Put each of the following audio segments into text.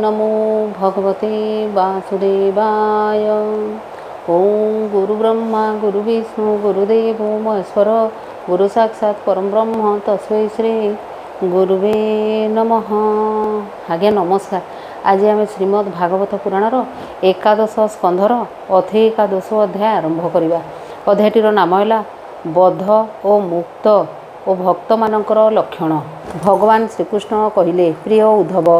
नमो भगवते वासुदेवाय। ओं गुरुब्रह्मा गुरुविष्णु गुरुदेवो महेश्वर गुरु साक्षात् परम ब्रह्म तस्मै श्री गुरुवे नमः। आज्ञा नमस्कार। आज आम श्रीमद् भागवत पुराणर एकादश स्कंधर एकादश अध्याय आरंभ करवा। अध्यायटीर नाम है बद्ध और मुक्त और भक्त मानकर लक्षण। भगवान श्रीकृष्ण कहिले, प्रिय उद्धव,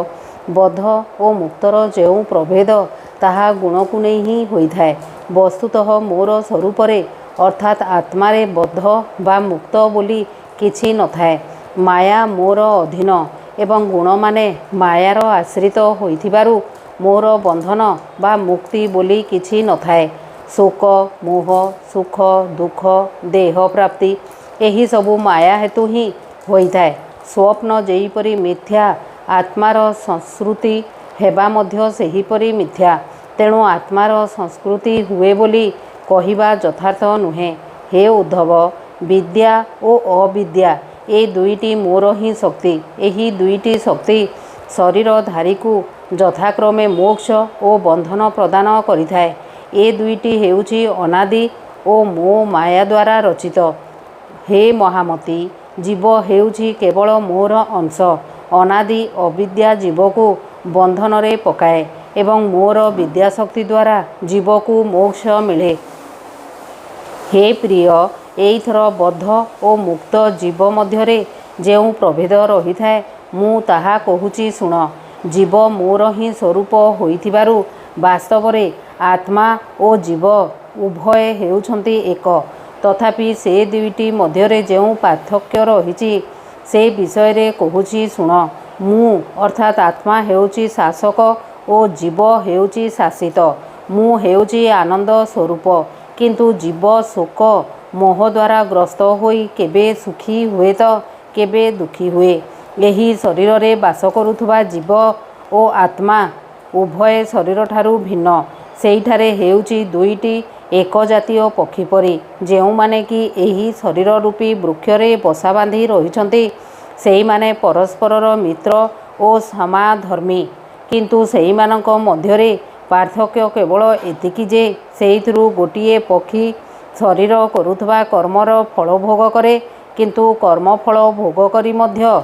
बद्ध और मुक्तर जो प्रभेद ताहा गुण को नहीं ही होता है। वस्तुतः मोर स्वरूपरे अर्थात आत्मारे बद्ध बा मुक्त बोली किछि न थाए। माया मोर अधीन एवं गुण माने मायार आश्रित होइथिबारु मोर बंधन बा मुक्ति बोली किछि न थाए। शोक मोह सुख दुख देह प्राप्ति एही सबु माया हेतु ही होइथाए। स्वप्न जेईपरि मिथ्या आत्मार संस्कृति हेबा मध्य सेहीपरि मिथ्या। तेणु आत्मार संस्कृति हुए बोली कहिबा यथार्थ नुहे। हे उद्धव, विद्या ओ अविद्या ए दुईटी मोर ही शक्ति। एही दुईटी शक्ति शरीरधारी को यथाक्रमे मोक्ष ओ बंधन प्रदान करिथाए। ए दुईटी हेउछि अनादि ओ मो माया द्वारा रचित। हे महामती, जीव हेउछि केवल मोर अंश। अनादि अविद्या जीव को बंधन रे पकाए एवं मोर विद्याशक्ति द्वारा जीव को मोक्ष मिले। हे प्रिय, एइथर बद्ध और मुक्त जीव मध्यरे जेउ प्रभेद रही थाए मु ताहा कहूची सुण। जीव मोर ही स्वरूप होइथिबारु वास्तव रे आत्मा और जीव उभय हेउछंती एक। तथापि से दुईटी मध्यरे जेउ पार्थक्य रहिछि से विषय रे कहूची सुण। मु अर्थात आत्मा हेउछि शासक और जीव हेउछि शासित। मु हेउछि आनंद स्वरूप, किंतु जीव शोक मोह द्वारा ग्रस्त होई केबे सुखी हुए तो केबे दुखी हुए। यही शरीर रे बास करुथुबा जीव और आत्मा उभय शरीर ठारू भिन्न। सेइठारे हेउछि दुईटी एक जातीय पक्षी परी। जेउ माने कि एही शरीर रूपी वृक्ष रे बसा बांधी रहिछंती सेई माने परस्परर मित्र और समाधर्मी। किंतु सेई मानक मध्यरे पार्थक्य केवल एतिकी जे सेइथिरु गोटिए पक्षी शरीर करुथुबा कर्मर फल भोग करे, किंतु कर्मफल भोग करी मध्य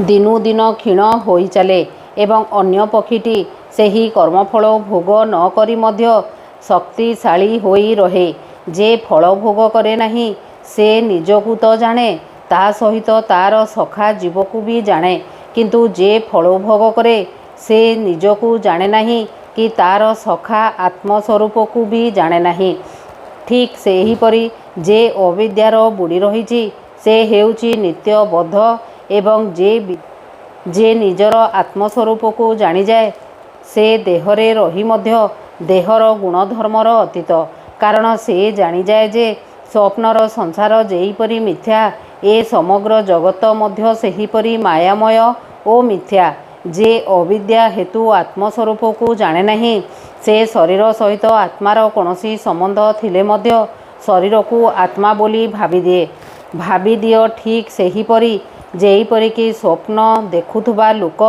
दिनु दिन क्षीण होई चले एवं अन्य पक्षीटी सेही कर्मफल भोग न करी मध्य शक्तिशाली होई रहे। जे फल भोग करे नहीं से निजकू तो जाने, ता सहित तार सखा जीव को भी जाने। किंतु जे फल भोग करे से निजकू जाने नहीं कि तार सखा आत्मस्वरूप को भी जाने नहीं। ठीक से ही परी जे अविद्यार बुड़ी रही से हेउची नित्य बद्ध एवं जे निजर आत्मस्वरूप को जानी जाए से देहरे रही मध्य देहर गुणधर्मर अतीत। कारण से जानी जाए जे स्वप्नर संसार जेईपरि मिथ्या ए समग्र जगत मध्य सेहीपरि मायामय ओ मिथ्या। जे अविद्या हेतु आत्मस्वरूप को जाने नहीं से शरीर सहित आत्मार कौनसी संबंध थिले मध्य शरीर को आत्मा बोली भावी दिए। ठीक सेहीपरि जेईपरि कि स्वप्न देखुथुबा लोक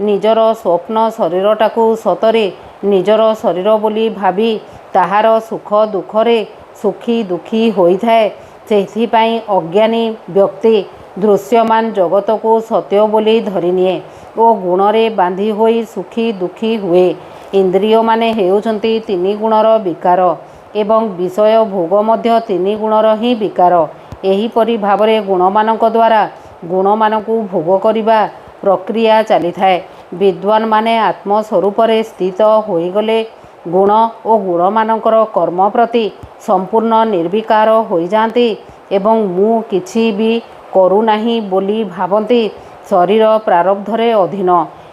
निजर स्वप्न शरीरटाकू सतरे निजर शरीर बोली भावी ताहार सुख दुखरे सुखी दुखी होइथाए। सेथिपाई अज्ञानी व्यक्ति दृश्यमान जगत को सत्य बोली धरिनिए ओ गुणरे बांधी होई सुखी दुखी हुए। इंद्रिय माने हेउचंती तीनी गुणर विकार एवं विषय भोग मध्य तीनी गुणर ही विकार। एहीपरि भावरे गुणमानक द्वारा गुणमानकू भोग करिबा प्रक्रिया चली थाए। विद्वान माने आत्मस्वरूपरे स्थित होइगले गुण और गुणमानकर कर्म प्रति संपूर्ण निर्विकार होई जाती एवं मु किछि भी करू नाही बोली भावंती। शरीर प्रारब्धरे अधीन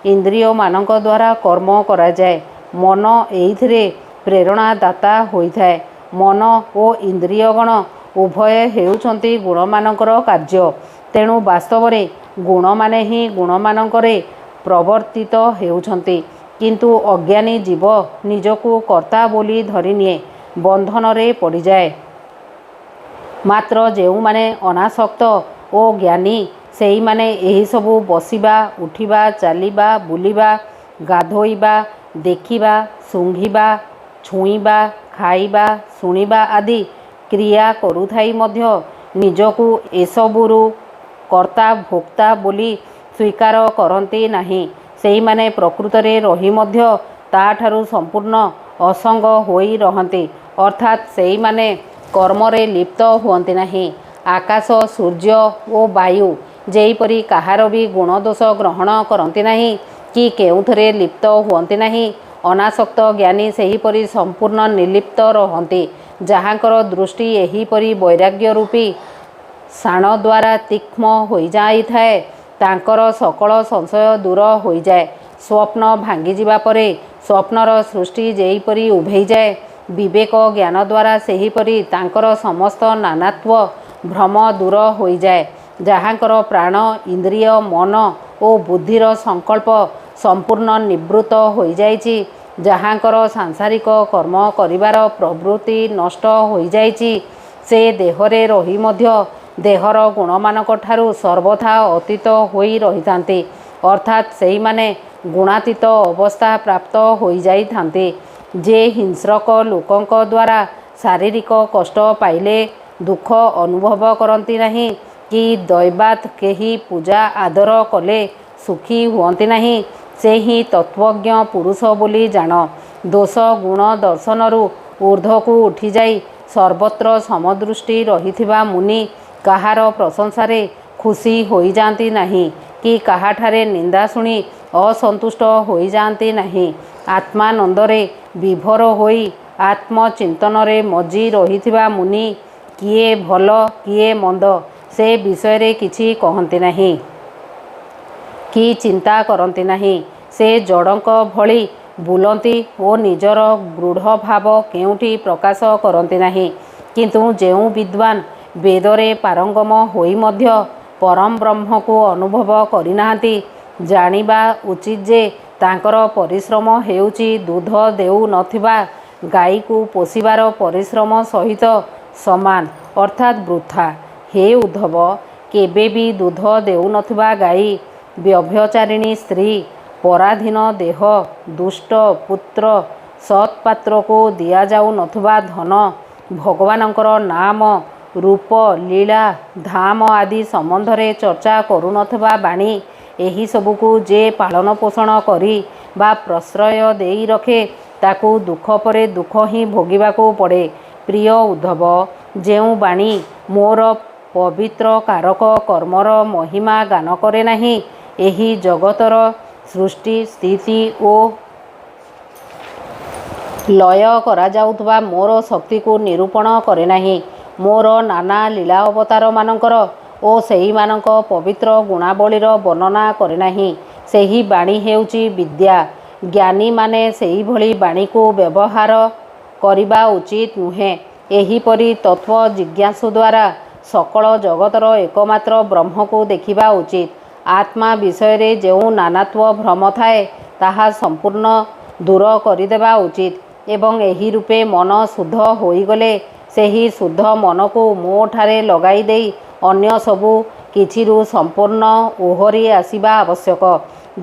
इंद्रिय मानक द्वारा कर्म करा जाए। मन एइथिरे प्रेरणादाता होइथाए। मन और इंद्रियगण उभय हेउछंती गुणमानकर कार्य। तेणु वास्तव रे गुण माने ही गुणमानकरे प्रवर्तित हेउछंती। किंतु अज्ञानी जीव निजकू कर्ता बोली धरिनिए बंधन रे पड़ी जाए। मात्र जेउ माने अनासक्त ओ ज्ञानी सेई माने एही सबु बसिबा उठिबा चलिबा बुलिबा ଗାଧୋଇବା, ଦେଖିବା, ଶୁଙ୍ଘିବା, ଛୁଇଁବା, ଖାଇବା, ଶୁଣିବା ଆଦି କ୍ରିୟା କରୁଥାଇ ମଧ୍ୟ ନିଜକୁ ଏସବୁରୁ କର୍ତ୍ତା ଭୋକ୍ତା ବୋଲି ସ୍ୱୀକାର କରନ୍ତି ନାହିଁ। ସେଇମାନେ ପ୍ରକୃତରେ ରହି ମଧ୍ୟ ତାଠାରୁ ସମ୍ପୂର୍ଣ୍ଣ ଅସଙ୍ଗ ହୋଇ ରହନ୍ତି, ଅର୍ଥାତ୍ ସେଇମାନେ କର୍ମରେ ଲିପ୍ତ ହୁଅନ୍ତି ନାହିଁ। ଆକାଶ, ସୂର୍ଯ୍ୟ ଓ ବାୟୁ ଯେପରି କାହାର ବି ଗୁଣଦୋଷ ଗ୍ରହଣ କରନ୍ତି ନାହିଁ କି କେଉଁଥିରେ ଲିପ୍ତ ହୁଅନ୍ତି ନାହିଁ, ଅନାସକ୍ତ ଜ୍ଞାନୀ ସେହିପରି ସମ୍ପୂର୍ଣ୍ଣ ନିର୍ଲିପ୍ତ ରହନ୍ତି। ଯାହାଙ୍କର ଦୃଷ୍ଟି ଏହିପରି ବୈରାଗ୍ୟ ରୂପୀ ଶାଣ ଦ୍ୱାରା ତୀକ୍ଷ୍ଣ ହୋଇଯାଇଥାଏ, ତାଙ୍କର ସକଳ ସଂଶୟ ଦୂର ହୋଇଯାଏ। ସ୍ୱପ୍ନ ଭାଙ୍ଗିଯିବା ପରେ ସ୍ୱପ୍ନର ସୃଷ୍ଟି ଯେପରି ଉଭେଇଯାଏ, ବିବେକ ଜ୍ଞାନ ଦ୍ୱାରା ସେହିପରି ତାଙ୍କର ସମସ୍ତ ନାନାତ୍ୱ ଭ୍ରମ ଦୂର ହୋଇଯାଏ। ଯାହାଙ୍କର ପ୍ରାଣ, ଇନ୍ଦ୍ରିୟ, ମନ ଓ ବୁଦ୍ଧିର ସଂକଳ୍ପ ସମ୍ପୂର୍ଣ୍ଣ ନିବୃତ୍ତ ହୋଇଯାଇଛି, ଯାହାଙ୍କର ସାଂସାରିକ କର୍ମ କରିବାର ପ୍ରବୃତ୍ତି ନଷ୍ଟ ହୋଇଯାଇଛି, ସେ ଦେହରେ ରହି ମଧ୍ୟ ଦେହର ଗୁଣମାନଙ୍କଠାରୁ ସର୍ବଥା ଅତୀତ ହୋଇ ରହିଥାନ୍ତି, ଅର୍ଥାତ୍ ସେହିମାନେ ଗୁଣାତୀତ ଅବସ୍ଥା ପ୍ରାପ୍ତ ହୋଇଯାଇଥାନ୍ତି। ଯେ ହିଂସ୍ରକ ଲୋକଙ୍କ ଦ୍ୱାରା ଶାରୀରିକ କଷ୍ଟ ପାଇଲେ ଦୁଃଖ ଅନୁଭବ କରନ୍ତି ନାହିଁ କି ଦୈବାତ୍ କେହି ପୂଜା ଆଦର କଲେ ସୁଖୀ ହୁଅନ୍ତି ନାହିଁ, ସେ ହିଁ ତତ୍ତ୍ୱଜ୍ଞ ପୁରୁଷ ବୋଲି ଜାଣ। ଦୋଷ ଗୁଣ ଦର୍ଶନରୁ ଊର୍ଦ୍ଧ୍ୱକୁ ଉଠିଯାଇ ସର୍ବତ୍ର ସମଦୃଷ୍ଟି ରହିଥିବା ମୁନି କାହାର ପ୍ରଶଂସାରେ ଖୁସି ହୋଇଯାଆନ୍ତି ନାହିଁ କି କାହାଠାରେ ନିନ୍ଦା ଶୁଣି ଅସନ୍ତୁଷ୍ଟ ହୋଇଯାଆନ୍ତି ନାହିଁ। ଆତ୍ମାନନ୍ଦରେ ବିଭୋର ହୋଇ ଆତ୍ମଚିନ୍ତନରେ ମଜ୍ଜି ରହିଥିବା ମୁନି କିଏ ଭଲ କିଏ ମନ୍ଦ ସେ ବିଷୟରେ କିଛି କହନ୍ତି ନାହିଁ କି ଚିନ୍ତା କରନ୍ତି ନାହିଁ। ସେ ଜଡ଼ଙ୍କ ଭଳି ବୁଲନ୍ତି ଓ ନିଜର ଗୂଢ଼ ଭାବ କେଉଁଠି ପ୍ରକାଶ କରନ୍ତି ନାହିଁ। କିନ୍ତୁ ଯେଉଁ ବିଦ୍ୱାନ ବେଦରେ ପାରଙ୍ଗମ ହୋଇ ମଧ୍ୟ ପରମ ବ୍ରହ୍ମକୁ ଅନୁଭବ କରିନାହାନ୍ତି, ଜାଣିବା ଉଚିତ ଯେ ତାଙ୍କର ପରିଶ୍ରମ ହେଉଛି ଦୁଧ ଦେଉ ନଥିବା ଗାଈକୁ ପୋଷିବାର ପରିଶ୍ରମ ସହିତ ସମାନ, ଅର୍ଥାତ୍ ବୃଥା। ହେ ଉଦ୍ଧବ, କେବେ ବି ଦୁଧ ଦେଉନଥିବା ଗାଈ, ବ୍ୟଭିଚାରିଣୀ ସ୍ତ୍ରୀ, ପରାଧୀନ ଦେହ, ଦୁଷ୍ଟ ପୁତ୍ର, ସତ୍ପାତ୍ରକୁ ଦିଆଯାଉନଥିବା ଧନ, ଭଗବାନଙ୍କର ନାମ, ରୂପ, ଲୀଳା, ଧାମ ଆଦି ସମ୍ବନ୍ଧରେ ଚର୍ଚ୍ଚା କରୁନଥିବା ବାଣୀ, ଏହିସବୁକୁ ଯେ ପାଳନ ପୋଷଣ କରି ବା ପ୍ରଶ୍ରୟ ଦେଇ ରଖେ, ତାକୁ ଦୁଃଖ ପରେ ଦୁଃଖ ହିଁ ଭୋଗିବାକୁ ପଡ଼େ। ପ୍ରିୟ ଉଦ୍ଧବ, ଯେଉଁ ବାଣୀ ମୋର ପବିତ୍ର କାରକ କର୍ମର ମହିମା ଗାନ କରେ ନାହିଁ, ଏହି ଜଗତର ସୃଷ୍ଟି ସ୍ଥିତି ଓ ଲୟ କରାଯାଉଥିବା ମୋର ଶକ୍ତିକୁ ନିରୂପଣ କରେ ନାହିଁ, ମୋର ନାନା ଲୀଳା ଅବତାରମାନଙ୍କର ଓ ସେହିମାନଙ୍କ ପବିତ୍ର ଗୁଣାବଳୀର ବର୍ଣ୍ଣନା କରେ ନାହିଁ, ସେହି ବାଣୀ ହେଉଛି ବିଦ୍ୟା। ଜ୍ଞାନୀମାନେ ସେହିଭଳି ବାଣୀକୁ ବ୍ୟବହାର କରିବା ଉଚିତ ନୁହେଁ। ଏହିପରି ତତ୍ତ୍ୱ ଜିଜ୍ଞାସୁ ଦ୍ୱାରା ସକଳ ଜଗତର ଏକମାତ୍ର ବ୍ରହ୍ମକୁ ଦେଖିବା ଉଚିତ। ଆତ୍ମା ବିଷୟରେ ଯେଉଁ ନାନାତ୍ୱ ଭ୍ରମ ଥାଏ, ତାହା ସମ୍ପୂର୍ଣ୍ଣ ଦୂର କରିଦେବା ଉଚିତ ଏବଂ ଏହି ରୂପେ ମନ ଶୁଦ୍ଧ ହୋଇଗଲେ ସେହି ଶୁଦ୍ଧ ମନକୁ ମୋଠାରେ ଲଗାଇ ଦେଇ ଅନ୍ୟ ସବୁ କିଛିରୁ ସମ୍ପୂର୍ଣ୍ଣ ଓହରି ଆସିବା ଆବଶ୍ୟକ।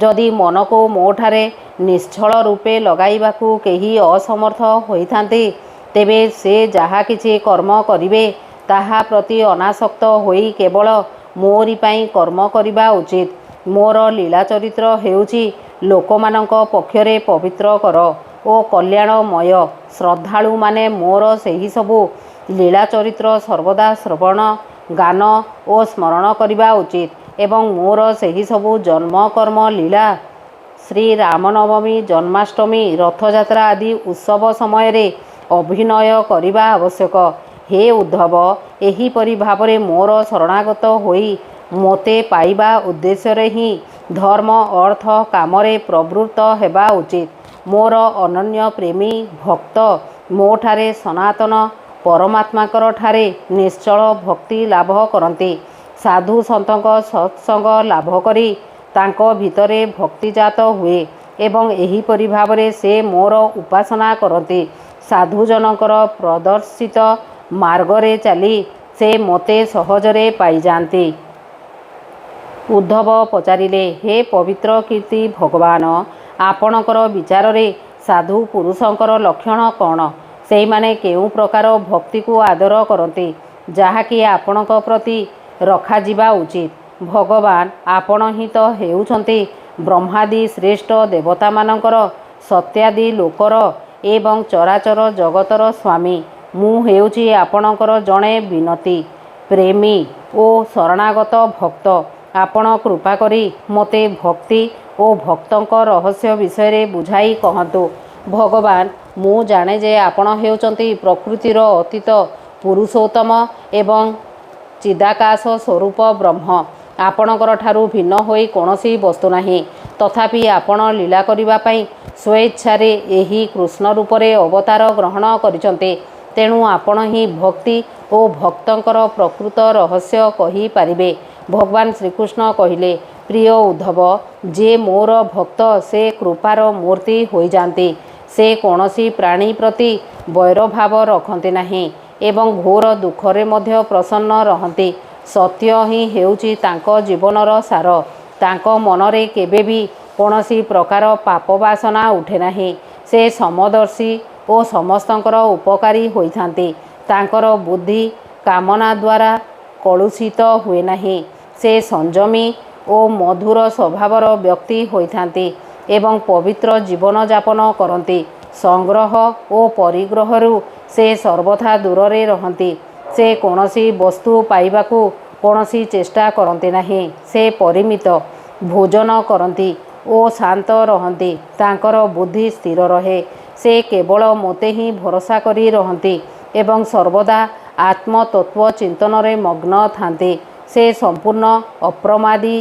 ଯଦି ମନକୁ ମୋଠାରେ ନିଶ୍ଚଳ ରୂପେ ଲଗାଇବାକୁ କେହି ଅସମର୍ଥ ହୋଇଥାନ୍ତି, ତେବେ ସେ ଯାହା କିଛି କର୍ମ କରିବେ ତାହା ପ୍ରତି ଅନାସକ୍ତ ହୋଇ କେବଳ ମୋରି ପାଇଁ କର୍ମ କରିବା ଉଚିତ। ମୋର ଲୀଳା ଚରିତ୍ର ହେଉଛି ଲୋକମାନଙ୍କ ପକ୍ଷରେ ପବିତ୍ରକର ଓ କଲ୍ୟାଣମୟ। ଶ୍ରଦ୍ଧାଳୁମାନେ ମୋର ସେହିସବୁ ଲୀଳା ଚରିତ୍ର ସର୍ବଦା ଶ୍ରବଣ, ଗାନ ଓ ସ୍ମରଣ କରିବା ଉଚିତ ଏବଂ ମୋର ସେହିସବୁ ଜନ୍ମ କର୍ମ ଲୀଳା ଶ୍ରୀରାମନବମୀ, ଜନ୍ମାଷ୍ଟମୀ, ରଥଯାତ୍ରା ଆଦି ଉତ୍ସବ ସମୟରେ ଅଭିନୟ କରିବା ଆବଶ୍ୟକ। ହେ ଉଦ୍ଧବ, ଏହିପରି ଭାବରେ ମୋର ଶରଣାଗତ ହୋଇ ମୋତେ ପାଇବା ଉଦ୍ଦେଶ୍ୟରେ ହିଁ ଧର୍ମ ଅର୍ଥ କାମରେ ପ୍ରବୃତ୍ତ ହେବା ଉଚିତ। ମୋର ଅନନ୍ୟ ପ୍ରେମୀ ଭକ୍ତ ମୋଠାରେ ସନାତନ ପରମାତ୍ମାଙ୍କରଠାରେ ନିଶ୍ଚଳ ଭକ୍ତି ଲାଭ କରନ୍ତି। ସାଧୁ ସନ୍ତଙ୍କ ସତ୍ସଙ୍ଗ ଲାଭ କରି ତାଙ୍କ ଭିତରେ ଭକ୍ତିଜାତ ହୁଏ ଏବଂ ଏହିପରି ଭାବରେ ସେ ମୋର ଉପାସନା କରନ୍ତି। ସାଧୁଜଣଙ୍କର ପ୍ରଦର୍ଶିତ ମାର୍ଗରେ ଚାଲି ସେ ମୋତେ ସହଜରେ ପାଇଯାଆନ୍ତି। ଉଦ୍ଧବ ପଚାରିଲେ, ହେ ପବିତ୍ର କୀର୍ତ୍ତି ଭଗବାନ, ଆପଣଙ୍କର ବିଚାରରେ ସାଧୁ ପୁରୁଷଙ୍କର ଲକ୍ଷଣ କ'ଣ? ସେଇମାନେ କେଉଁ ପ୍ରକାର ଭକ୍ତିକୁ ଆଦର କରନ୍ତି, ଯାହାକି ଆପଣଙ୍କ ପ୍ରତି ରଖାଯିବା ଉଚିତ? ଭଗବାନ ଆପଣ ହିଁ ତ ହେଉଛନ୍ତି ବ୍ରହ୍ମାଦି ଶ୍ରେଷ୍ଠ ଦେବତାମାନଙ୍କର, ସତ୍ୟାଦି ଲୋକର ଏବଂ ଚରାଚର ଜଗତର ସ୍ୱାମୀ। ମୁଁ ହେଉଛି ଆପଣଙ୍କର ଜଣେ ବିନତି ପ୍ରେମୀ ଓ ଶରଣାଗତ ଭକ୍ତ। ଆପଣ କୃପା କରି ମୋତେ ଭକ୍ତି ଓ ଭକ୍ତଙ୍କ ରହସ୍ୟ ବିଷୟରେ ବୁଝାଇ କହନ୍ତୁ। ଭଗବାନ, ମୁଁ ଜାଣେ ଯେ ଆପଣ ହେଉଛନ୍ତି ପ୍ରକୃତିର ଅତୀତ ପୁରୁଷୋତ୍ତମ ଏବଂ ଚିଦାକାଶ ସ୍ୱରୂପ ବ୍ରହ୍ମ। ଆପଣଙ୍କର ଠାରୁ ଭିନ୍ନ ହୋଇ କୌଣସି ବସ୍ତୁ ନାହିଁ। ତଥାପି ଆପଣ ଲୀଳା କରିବା ପାଇଁ ସ୍ୱଇଚ୍ଛାରେ ଏହି କୃଷ୍ଣ ରୂପରେ ଅବତାର ଗ୍ରହଣ କରିଛନ୍ତି। ତେଣୁ ଆପଣ ହିଁ ଭକ୍ତି ଓ ଭକ୍ତଙ୍କର ପ୍ରକୃତ ରହସ୍ୟ କହିପାରିବେ। ଭଗବାନ ଶ୍ରୀକୃଷ୍ଣ କହିଲେ, ପ୍ରିୟ ଉଦ୍ଧବ, ଯିଏ ମୋର ଭକ୍ତ ସେ କୃପାର ମୂର୍ତ୍ତି ହୋଇଯାନ୍ତି। ସେ କୌଣସି ପ୍ରାଣୀ ପ୍ରତି ବୈରଭାବ ରଖନ୍ତି ନାହିଁ ଏବଂ ଘୋର ଦୁଃଖରେ ମଧ୍ୟ ପ୍ରସନ୍ନ ରହନ୍ତି। ସତ୍ୟ ହିଁ ହେଉଛି ତାଙ୍କ ଜୀବନର ସାର। ତାଙ୍କ ମନରେ କେବେ ବି କୌଣସି ପ୍ରକାର ପାପ ବାସନା ଉଠେ ନାହିଁ। ସେ ସମଦର୍ଶୀ ଓ ସମସ୍ତଙ୍କର ଉପକାରୀ ହୋଇଥାନ୍ତି। ତାଙ୍କର ବୁଦ୍ଧି କାମନା ଦ୍ୱାରା କଳୁଷିତ ହୁଏ ନାହିଁ। ସେ ସଂଯମୀ ଓ ମଧୁର ସ୍ୱଭାବର ବ୍ୟକ୍ତି ହୋଇଥାନ୍ତି ଏବଂ ପବିତ୍ର ଜୀବନଯାପନ କରନ୍ତି। ସଂଗ୍ରହ ଓ ପରିଗ୍ରହରୁ ସେ ସର୍ବଥା ଦୂରରେ ରହନ୍ତି। ସେ କୌଣସି ବସ୍ତୁ ପାଇବାକୁ କୌଣସି ଚେଷ୍ଟା କରନ୍ତି ନାହିଁ। ସେ ପରିମିତ ଭୋଜନ କରନ୍ତି ଓ ଶାନ୍ତ ରହନ୍ତି। ତାଙ୍କର ବୁଦ୍ଧି ସ୍ଥିର ରହେ। ସେ କେବଳ ମୋତେ ହିଁ ଭରସା କରି ରହନ୍ତି ଏବଂ ସର୍ବଦା ଆତ୍ମତତ୍ତ୍ୱ ଚିନ୍ତନରେ ମଗ୍ନ ଥାନ୍ତି। ସେ ସମ୍ପୂର୍ଣ୍ଣ ଅପ୍ରମାଦୀ,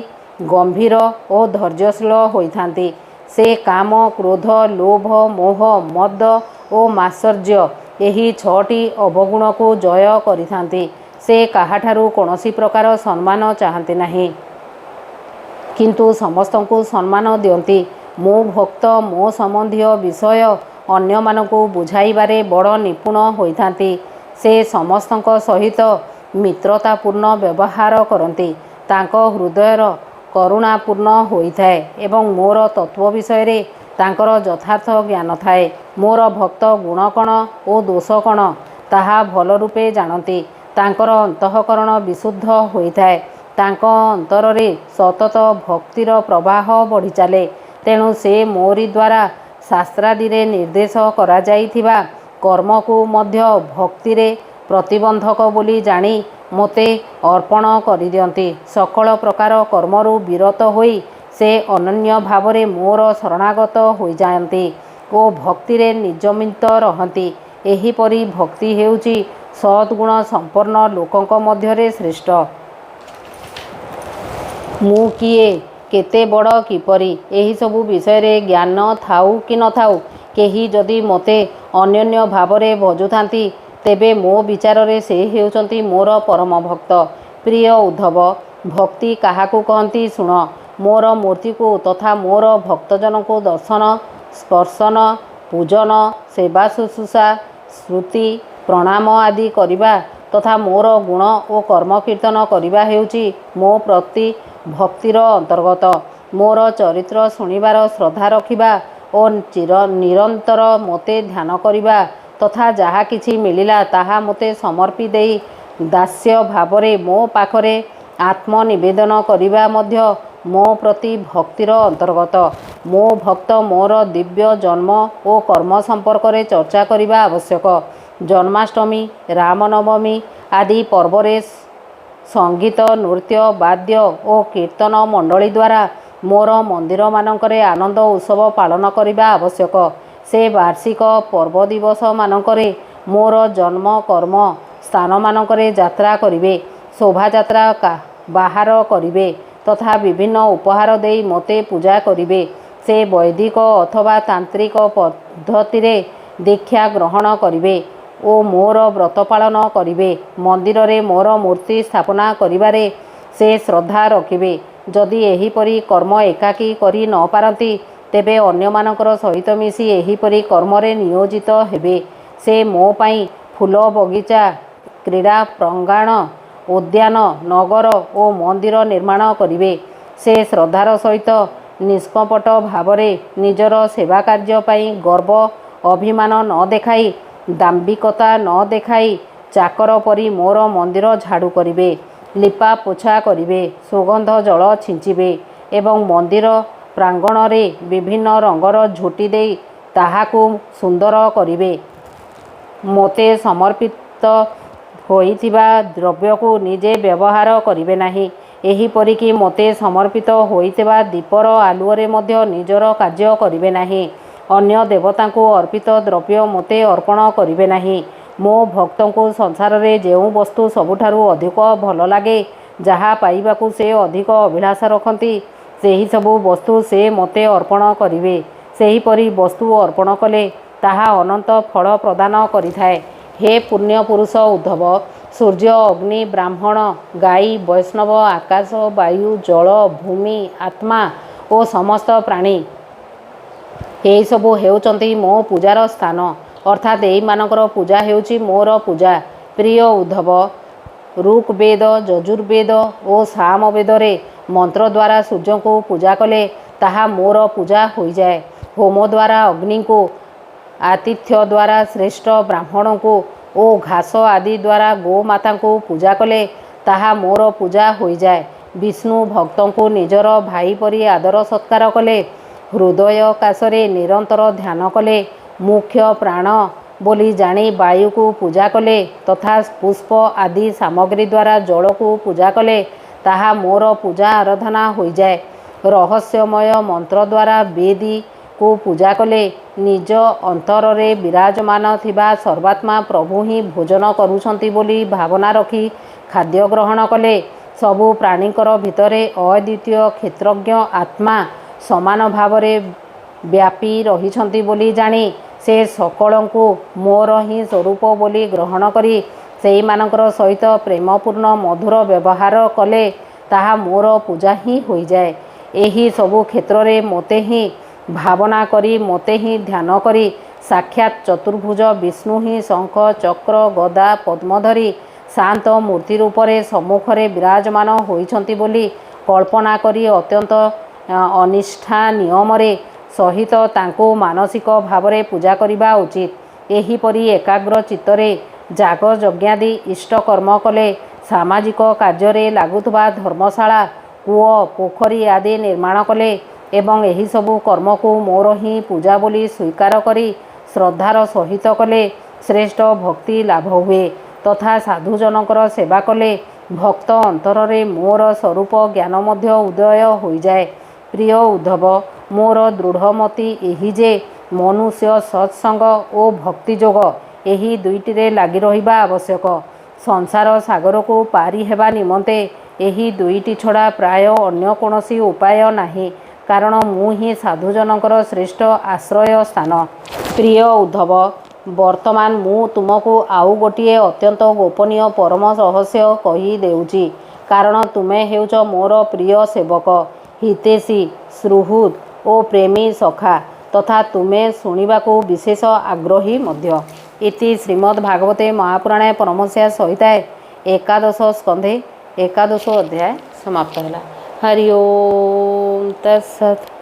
ଗମ୍ଭୀର ଓ ଧୈର୍ଯ୍ୟଶୀଳ ହୋଇଥାନ୍ତି। ସେ କାମ, କ୍ରୋଧ, ଲୋଭ, ମୋହ, ମଦ ଓ ମାତ୍ସର୍ଯ୍ୟ ଏହି 6ଟି ଅବଗୁଣକୁ ଜୟ କରିଥାନ୍ତି। ସେ କାହାଠାରୁ କୌଣସି ପ୍ରକାର ସମ୍ମାନ ଚାହାନ୍ତି ନାହିଁ, କିନ୍ତୁ ସମସ୍ତଙ୍କୁ ସମ୍ମାନ ଦିଅନ୍ତି। ମୋ ଭକ୍ତ ମୋ ସମ୍ବନ୍ଧୀୟ ବିଷୟ ଅନ୍ୟମାନଙ୍କୁ ବୁଝାଇବାରେ ବଡ଼ ନିପୁଣ ହୋଇଥାନ୍ତି। ସେ ସମସ୍ତଙ୍କ ସହିତ ମିତ୍ରତାପୂର୍ଣ୍ଣ ବ୍ୟବହାର କରନ୍ତି। ତାଙ୍କ ହୃଦୟର କରୁଣାପୂର୍ଣ୍ଣ ହୋଇଥାଏ ଏବଂ ମୋର ତତ୍ତ୍ୱ ବିଷୟରେ ତାଙ୍କର ଯଥାର୍ଥ ଜ୍ଞାନ ଥାଏ। ମୋର ଭକ୍ତ ଗୁଣ କ'ଣ ଓ ଦୋଷ କ'ଣ ତାହା ଭଲ ରୂପେ ଜାଣନ୍ତି। ତାଙ୍କର ଅନ୍ତଃକରଣ ବିଶୁଦ୍ଧ ହୋଇଥାଏ। ତାଙ୍କ ଅନ୍ତରରେ ସତତ ଭକ୍ତିର ପ୍ରବାହ ବଢ଼ିଚାଲେ। ତେଣୁ ସେ ମୋରି ଦ୍ୱାରା ଶାସ୍ତ୍ରାଦିରେ ନିର୍ଦ୍ଦେଶ କରାଯାଇଥିବା କର୍ମକୁ ମଧ୍ୟ ଭକ୍ତିରେ ପ୍ରତିବନ୍ଧକ ବୋଲି ଜାଣି ମୋତେ ଅର୍ପଣ କରିଦିଅନ୍ତି। ସକଳ ପ୍ରକାର କର୍ମରୁ ବିରତ ହୋଇ ସେ ଅନନ୍ୟ ଭାବରେ ମୋର ଶରଣାଗତ ହୋଇଯାଆନ୍ତି ଓ ଭକ୍ତିରେ ନିଯମିତ ରହନ୍ତି। ଏହିପରି ଭକ୍ତି ହେଉଛି ସଦ୍ଗୁଣ ସମ୍ପନ୍ନ ଲୋକଙ୍କ ମଧ୍ୟରେ ଶ୍ରେଷ୍ଠ। ମୁଁ କିଏ, କେତେ ବଡ଼, କିପରି, ଏହିସବୁ ବିଷୟରେ ଜ୍ଞାନ ଥାଉ କି ନଥାଉ, କେହି ଯଦି ମୋତେ ଅନନ୍ୟ ଭାବରେ ଭଜୁଥାନ୍ତି, ତେବେ ମୋ ବିଚାରରେ ସେ ହେଉଛନ୍ତି ମୋର ପରମ ଭକ୍ତ। ପ୍ରିୟ ଉଦ୍ଧବ, ଭକ୍ତି କାହାକୁ କହନ୍ତି ଶୁଣ। ମୋର ମୂର୍ତ୍ତିକୁ ତଥା ମୋର ଭକ୍ତଜନଙ୍କୁ ଦର୍ଶନ, ସ୍ପର୍ଶନ, ପୂଜନ, ସେବା ଶୁଶ୍ରୂଷା, ସ୍ତୁତି, ପ୍ରଣାମ ଆଦି କରିବା ତଥା ମୋର ଗୁଣ ଓ କର୍ମ କୀର୍ତ୍ତନ କରିବା ହେଉଛି ମୋ ପ୍ରତି ଭକ୍ତିର ଅନ୍ତର୍ଗତ। ମୋର ଚରିତ୍ର ଶୁଣିବାର ଶ୍ରଦ୍ଧା ରଖିବା ଓ ନିରନ୍ତର ମୋତେ ଧ୍ୟାନ କରିବା ତଥା ଯାହା କିଛି ମିଳିଲା ତାହା ମୋତେ ସମର୍ପି ଦେଇ ଦାସ୍ୟ ଭାବରେ ମୋ ପାଖରେ ଆତ୍ମନିବେଦନ କରିବା ମଧ୍ୟ ମୋ ପ୍ରତି ଭକ୍ତିର ଅନ୍ତର୍ଗତ। ମୋ ଭକ୍ତ ମୋର ଦିବ୍ୟ ଜନ୍ମ ଓ କର୍ମ ସମ୍ପର୍କରେ ଚର୍ଚ୍ଚା କରିବା ଆବଶ୍ୟକ। ଜନ୍ମାଷ୍ଟମୀ, ରାମନବମୀ ଆଦି ପର୍ବରେ ସଙ୍ଗୀତ, ନୃତ୍ୟ, ବାଦ୍ୟ ଓ କୀର୍ତ୍ତନ ମଣ୍ଡଳୀ ଦ୍ୱାରା ମୋର ମନ୍ଦିରମାନଙ୍କରେ ଆନନ୍ଦ ଉତ୍ସବ ପାଳନ କରିବା ଆବଶ୍ୟକ। ସେ ବାର୍ଷିକ ପର୍ବ ଦିବସମାନଙ୍କରେ ମୋର ଜନ୍ମ କର୍ମ ସ୍ଥାନମାନଙ୍କରେ ଯାତ୍ରା କରିବେ, ଶୋଭାଯାତ୍ରା ବାହାର କରିବେ ତଥା ବିଭିନ୍ନ ଉପହାର ଦେଇ ମୋତେ ପୂଜା କରିବେ। ସେ ବୈଦିକ ଅଥବା ତାନ୍ତ୍ରିକ ପଦ୍ଧତିରେ ଦୀକ୍ଷା ଗ୍ରହଣ କରିବେ ଓ ମୋର ବ୍ରତ ପାଳନ କରିବେ। ମନ୍ଦିରରେ ମୋର ମୂର୍ତ୍ତି ସ୍ଥାପନା କରିବାରେ ସେ ଶ୍ରଦ୍ଧା ରଖିବେ। ଯଦି ଏହିପରି କର୍ମ ଏକାକୀ କରି ନ ପାରନ୍ତି, ତେବେ ଅନ୍ୟମାନଙ୍କର ସହିତ ମିଶି ଏହିପରି କର୍ମରେ ନିୟୋଜିତ ହେବେ। ସେ ମୋ ପାଇଁ ଫୁଲ ବଗିଚା, କ୍ରୀଡ଼ା ପ୍ରାଙ୍ଗଣ, ଉଦ୍ୟାନ, ନଗର ଓ ମନ୍ଦିର ନିର୍ମାଣ କରିବେ। ସେ ଶ୍ରଦ୍ଧାର ସହିତ ନିଷ୍କପଟ ଭାବରେ ନିଜର ସେବା କାର୍ଯ୍ୟ ପାଇଁ ଗର୍ବ ଅଭିମାନ ନ ଦେଖାଇ, ଦାମ୍ଭିକତା ନ ଦେଖାଇ ଚାକର ପରି ମୋର ମନ୍ଦିର ଝାଡ଼ୁ କରିବେ, ଲିପା ପୋଛା କରିବେ, ସୁଗନ୍ଧ ଜଳ ଛିଞ୍ଚିବେ ଏବଂ ମନ୍ଦିର ପ୍ରାଙ୍ଗଣରେ ବିଭିନ୍ନ ରଙ୍ଗର ଝୋଟି ଦେଇ ତାହାକୁ ସୁନ୍ଦର କରିବେ। ମୋତେ ସମର୍ପିତ ହୋଇଥିବା ଦ୍ରବ୍ୟକୁ ନିଜେ ବ୍ୟବହାର କରିବେ ନାହିଁ। ଏହିପରିକି ମୋତେ ସମର୍ପିତ ହୋଇଥିବା ଦୀପର ଆଲୁଅରେ ମଧ୍ୟ ନିଜର କାର୍ଯ୍ୟ କରିବେ ନାହିଁ। ଅନ୍ୟ ଦେବତାଙ୍କୁ ଅର୍ପିତ ଦ୍ରବ୍ୟ ମୋତେ ଅର୍ପଣ କରିବେ ନାହିଁ। ମୋ ଭକ୍ତଙ୍କୁ ସଂସାରରେ ଯେଉଁ ବସ୍ତୁ ସବୁଠାରୁ ଅଧିକ ଭଲ ଲାଗେ, ଯାହା ପାଇବାକୁ ସେ ଅଧିକ ଅଭିଳାଷ ରଖନ୍ତି, ସେହିସବୁ ବସ୍ତୁ ସେ ମୋତେ ଅର୍ପଣ କରିବେ। ସେହିପରି ବସ୍ତୁ ଅର୍ପଣ କଲେ ତାହା ଅନନ୍ତ ଫଳ ପ୍ରଦାନ କରିଥାଏ। ହେ ପୁଣ୍ୟ ପୁରୁଷ ଉଦ୍ଧବ, ସୂର୍ଯ୍ୟ, ଅଗ୍ନି, ବ୍ରାହ୍ମଣ, ଗାଈ, ବୈଷ୍ଣବ, ଆକାଶ, ବାୟୁ, ଜଳ, ଭୂମି, ଆତ୍ମା ଓ ସମସ୍ତ ପ୍ରାଣୀ ଏହିସବୁ ହେଉଛନ୍ତି ମୋ ପୂଜାର ସ୍ଥାନ, ଅର୍ଥାତ୍ ଏହିମାନଙ୍କର ପୂଜା ହେଉଛି ମୋର ପୂଜା। ପ୍ରିୟ ଉଦ୍ଧବ, ଋଗ୍‌ବେଦ, ଯଜୁର୍ବେଦ ଓ ସାମବେଦରେ ମନ୍ତ୍ର ଦ୍ୱାରା ସୂର୍ଯ୍ୟଙ୍କୁ ପୂଜା କଲେ ତାହା ମୋର ପୂଜା ହୋଇଯାଏ। ହୋମ ଦ୍ୱାରା ଅଗ୍ନିଙ୍କୁ, ଆତିଥ୍ୟ ଦ୍ୱାରା ଶ୍ରେଷ୍ଠ ବ୍ରାହ୍ମଣଙ୍କୁ ଓ ଘାସ ଆଦି ଦ୍ୱାରା ଗୋମାତାଙ୍କୁ ପୂଜା କଲେ ତାହା ମୋର ପୂଜା ହୋଇଯାଏ। ବିଷ୍ଣୁ ଭକ୍ତଙ୍କୁ ନିଜର ଭାଇ ପରି ଆଦର ସତ୍କାର କଲେ, ହୃଦୟାକାଶରେ ନିରନ୍ତର ଧ୍ୟାନ କଲେ, ମୁଖ୍ୟ ପ୍ରାଣ ବୋଲି ଜାଣି ବାୟୁକୁ ପୂଜା କଲେ ତଥା ପୁଷ୍ପ ଆଦି ସାମଗ୍ରୀ ଦ୍ୱାରା ଜଳକୁ ପୂଜା କଲେ ତାହା ମୋର ପୂଜା ଆରାଧନା ହୋଇଯାଏ। ରହସ୍ୟମୟ ମନ୍ତ୍ର ଦ୍ୱାରା ବେଦୀକୁ ପୂଜା କଲେ, ନିଜ ଅନ୍ତରରେ ବିରାଜମାନ ଥିବା ସର୍ବାତ୍ମା ପ୍ରଭୁ ହିଁ ଭୋଜନ କରୁଛନ୍ତି ବୋଲି ଭାବନା ରଖି ଖାଦ୍ୟ ଗ୍ରହଣ କଲେ, ସବୁ ପ୍ରାଣୀଙ୍କର ଭିତରେ ଅଦ୍ୱିତୀୟ କ୍ଷେତ୍ରଜ୍ଞ ଆତ୍ମା ସମାନ ଭାବରେ ବ୍ୟାପୀ ରହିଛନ୍ତି ବୋଲି ଜାଣି ସେ ସକଳଙ୍କୁ ମୋର ହିଁ ସ୍ୱରୂପ ବୋଲି ଗ୍ରହଣ କରି ସେହିମାନଙ୍କର ସହିତ ପ୍ରେମପୂର୍ଣ୍ଣ ମଧୁର ବ୍ୟବହାର କଲେ ତାହା ମୋର ପୂଜା ହିଁ ହୋଇଯାଏ। ଏହି ସବୁ କ୍ଷେତ୍ରରେ ମୋତେ ହିଁ ଭାବନା କରି, ମୋତେ ହିଁ ଧ୍ୟାନ କରି ସାକ୍ଷାତ୍ ଚତୁର୍ଭୁଜ ବିଷ୍ଣୁ ହିଁ ଶଙ୍ଖ, ଚକ୍ର, ଗଦା, ପଦ୍ମ ଧରି ଶାନ୍ତ ମୂର୍ତ୍ତି ରୂପରେ ସମ୍ମୁଖରେ ବିରାଜମାନ ହୋଇଛନ୍ତି ବୋଲି କଳ୍ପନା କରି ଅତ୍ୟନ୍ତ ଅନିଷ୍ଠା ନିୟମରେ ସହିତ ତାଙ୍କୁ ମାନସିକ ଭାବରେ ପୂଜା କରିବା ଉଚିତ। ଏହିପରି ଏକାଗ୍ର ଚିତ୍ତରେ ଯାଗ ଯଜ୍ଞାଦି ଇଷ୍ଟ କର୍ମ କଲେ, ସାମାଜିକ କାର୍ଯ୍ୟରେ ଲାଗୁଥିବା ଧର୍ମଶାଳା, କୂଅ, ପୋଖରୀ ଆଦି ନିର୍ମାଣ କଲେ ଏବଂ ଏହିସବୁ କର୍ମକୁ ମୋର ହିଁ ପୂଜା ବୋଲି ସ୍ୱୀକାର କରି ଶ୍ରଦ୍ଧାର ସହିତ କଲେ ଶ୍ରେଷ୍ଠ ଭକ୍ତି ଲାଭ ହୁଏ ତଥା ସାଧୁଜନଙ୍କର ସେବା କଲେ ଭକ୍ତ ଅନ୍ତରରେ ମୋର ସ୍ୱରୂପ ଜ୍ଞାନ ମଧ୍ୟ ଉଦୟ ହୋଇଯାଏ। ପ୍ରିୟ ଉଦ୍ଧବ, ମୋର ଦୃଢ଼ମତି ଏହି ଯେ ମନୁଷ୍ୟ ସତ୍ସଙ୍ଗ ଓ ଭକ୍ତିଯୋଗ ଏହି ଦୁଇଟିରେ ଲାଗି ରହିବା ଆବଶ୍ୟକ। ସଂସାର ସାଗରକୁ ପାରି ହେବା ନିମନ୍ତେ ଏହି ଦୁଇଟି ଛଡ଼ା ପ୍ରାୟ ଅନ୍ୟ କୌଣସି ଉପାୟ ନାହିଁ, କାରଣ ମୁଁ ହିଁ ସାଧୁଜନଙ୍କର ଶ୍ରେଷ୍ଠ ଆଶ୍ରୟ ସ୍ଥାନ। ପ୍ରିୟ ଉଦ୍ଧବ, ବର୍ତ୍ତମାନ ମୁଁ ତୁମକୁ ଆଉ ଗୋଟିଏ ଅତ୍ୟନ୍ତ ଗୋପନୀୟ ପରମ ରହସ୍ୟ କହିଦେଉଛି, କାରଣ ତୁମେ ହେଉଛ ମୋର ପ୍ରିୟ ସେବକ, ହିତୈଷୀ, ସୁହୃଦ୍ ଓ ପ୍ରେମୀ ସଖା ତଥା ତୁମେ ଶୁଣିବାକୁ ବିଶେଷ ଆଗ୍ରହୀ ମଧ୍ୟ। ଇତି ଶ୍ରୀମଦ୍ଭାଗବତେ ମହାପୁରାଣେ ପରମହଂସ୍ୟା ସଂହିତାଏ ଏକାଦଶ ସ୍କନ୍ଧେ ଏକାଦଶ ଅଧ୍ୟାୟ ସମାପ୍ତ ହେଲା। ହରି ଓମ୍ ତତ୍ସତ୍।